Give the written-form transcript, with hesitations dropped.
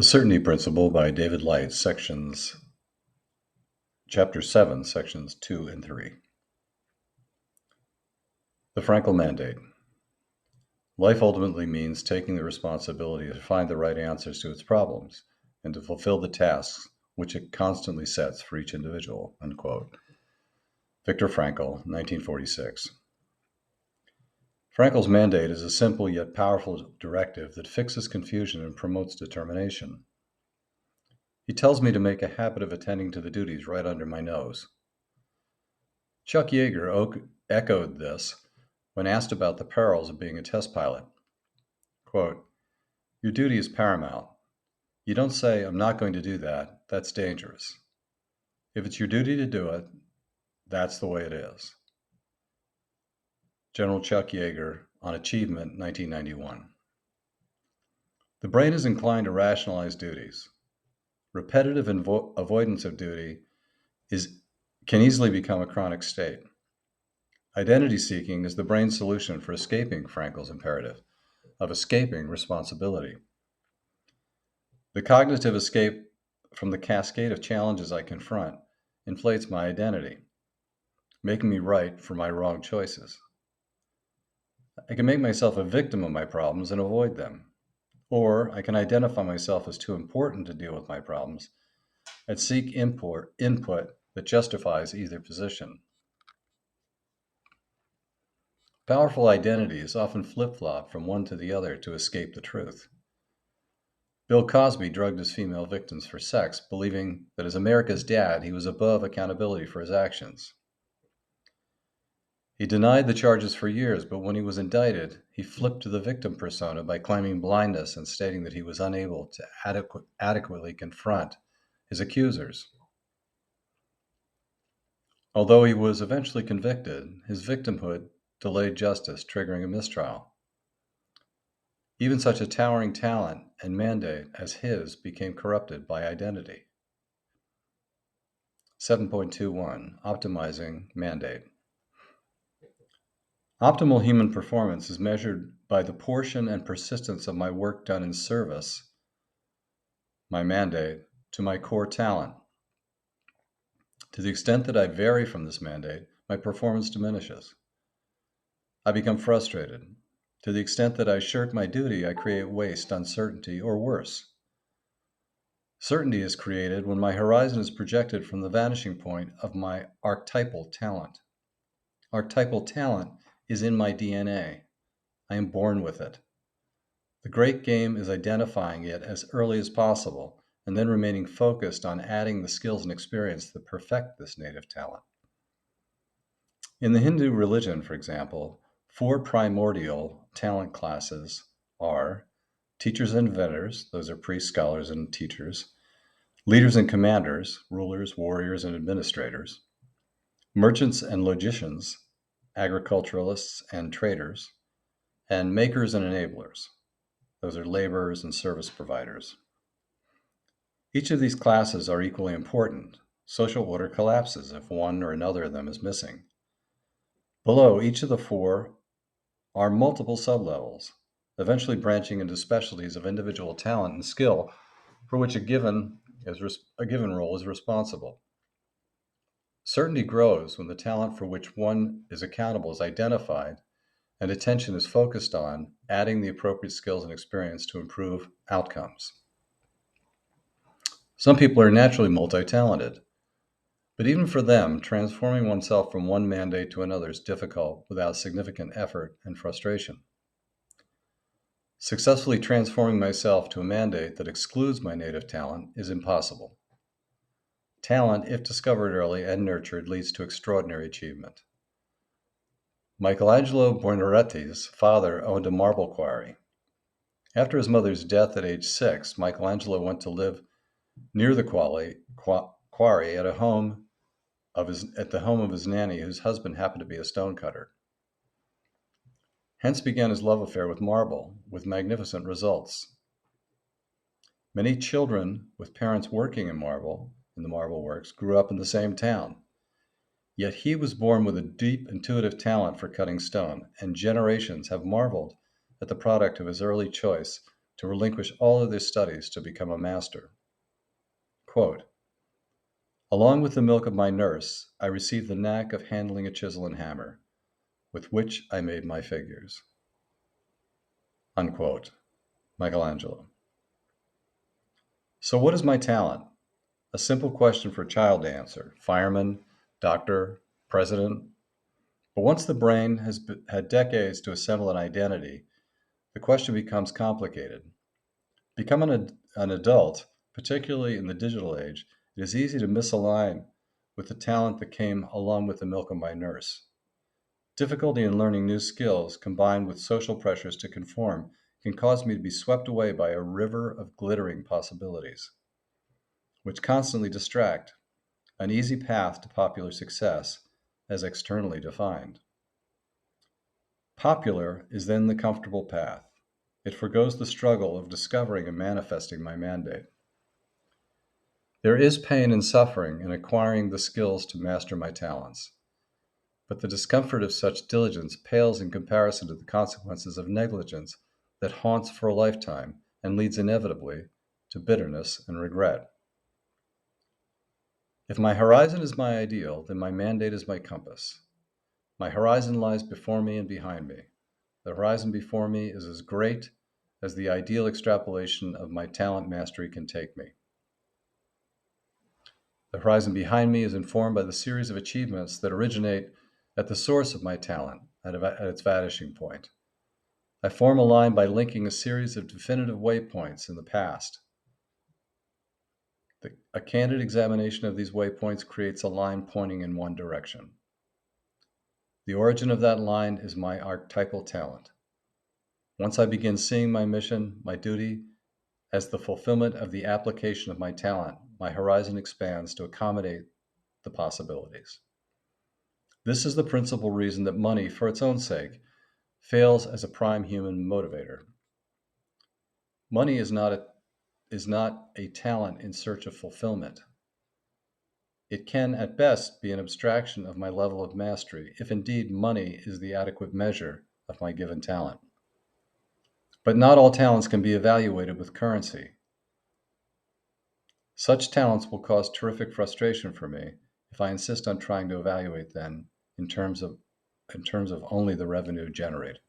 Certainty Principle by David Light, Chapter 7, Sections 2 and 3. The Frankl Mandate. Life ultimately means taking the responsibility to find the right answers to its problems and to fulfill the tasks which it constantly sets for each individual. Unquote. Viktor Frankl, 1946. Frankl's mandate is a simple yet powerful directive that fixes confusion and promotes determination. He tells me to make a habit of attending to the duties right under my nose. Chuck Yeager echoed this when asked about the perils of being a test pilot. Quote, "Your duty is paramount. You don't say, 'I'm not going to do that.' That's dangerous. If it's your duty to do it, that's the way it is." General Chuck Yeager on Achievement, 1991. The brain is inclined to rationalize duties. Repetitive avoidance of duty can easily become a chronic state. Identity seeking is the brain's solution for escaping Frankl's imperative of escaping responsibility. The cognitive escape from the cascade of challenges I confront inflates my identity, making me right for my wrong choices. I can make myself a victim of my problems and avoid them, or I can identify myself as too important to deal with my problems and seek input that justifies either position. Powerful identities often flip-flop from one to the other to escape the truth. Bill Cosby drugged his female victims for sex, believing that as America's dad, he was above accountability for his actions. He denied the charges for years, but when he was indicted, he flipped to the victim persona by claiming blindness and stating that he was unable to adequately confront his accusers. Although he was eventually convicted, his victimhood delayed justice, triggering a mistrial. Even such a towering talent and mandate as his became corrupted by identity. 7.21 Optimizing Mandate. Optimal human performance is measured by the portion and persistence of my work done in service, my mandate, to my core talent. To the extent that I vary from this mandate, my performance diminishes. I become frustrated. To the extent that I shirk my duty, I create waste, uncertainty, or worse. Certainty is created when my horizon is projected from the vanishing point of my archetypal talent. Archetypal talent is in my DNA. I am born with it. The great game is identifying it as early as possible and then remaining focused on adding the skills and experience that perfect this native talent. In the Hindu religion, for example, 4 primordial talent classes are teachers and inventors, those are priests, scholars, and teachers, leaders and commanders, rulers, warriors, and administrators, merchants and logicians, agriculturalists and traders, and makers and enablers. Those are laborers and service providers. Each of these classes are equally important. Social order collapses if one or another of them is missing. Below each of the 4 are multiple sublevels, eventually branching into specialties of individual talent and skill for which a given role is responsible. Certainty grows when the talent for which one is accountable is identified and attention is focused on adding the appropriate skills and experience to improve outcomes. Some people are naturally multi-talented, but even for them, transforming oneself from one mandate to another is difficult without significant effort and frustration. Successfully transforming myself to a mandate that excludes my native talent is impossible. Talent, if discovered early and nurtured, leads to extraordinary achievement. Michelangelo Buonarottti's father owned a marble quarry. After his mother's death at age 6, Michelangelo went to live near the quarry at the home of his nanny, whose husband happened to be a stonecutter. Hence began his love affair with marble, with magnificent results. Many children with parents working in the marble works, grew up in the same town. Yet he was born with a deep intuitive talent for cutting stone, and generations have marveled at the product of his early choice to relinquish all of their studies to become a master. Quote, along with the milk of my nurse, I received the knack of handling a chisel and hammer, with which I made my figures. Unquote. Michelangelo. So what is my talent? A simple question for a child to answer. Fireman, doctor, president. But once the brain has had decades to assemble an identity, the question becomes complicated. Becoming an adult, particularly in the digital age, it is easy to misalign with the talent that came along with the milk of my nurse. Difficulty in learning new skills combined with social pressures to conform can cause me to be swept away by a river of glittering possibilities, which constantly distract an easy path to popular success as externally defined. Popular is then the comfortable path. It forgoes the struggle of discovering and manifesting my mandate. There is pain and suffering in acquiring the skills to master my talents, but the discomfort of such diligence pales in comparison to the consequences of negligence that haunts for a lifetime and leads inevitably to bitterness and regret. If my horizon is my ideal, then my mandate is my compass. My horizon lies before me and behind me. The horizon before me is as great as the ideal extrapolation of my talent mastery can take me. The horizon behind me is informed by the series of achievements that originate at the source of my talent, at its vanishing point. I form a line by linking a series of definitive waypoints in the past. A candid examination of these waypoints creates a line pointing in one direction. The origin of that line is my archetypal talent. Once I begin seeing my mission, my duty, as the fulfillment of the application of my talent, my horizon expands to accommodate the possibilities. This is the principal reason that money, for its own sake, fails as a prime human motivator. Money is not a talent in search of fulfillment. It can, at best, be an abstraction of my level of mastery, if indeed money is the adequate measure of my given talent. But not all talents can be evaluated with currency. Such talents will cause terrific frustration for me if I insist on trying to evaluate them in terms of only the revenue generated.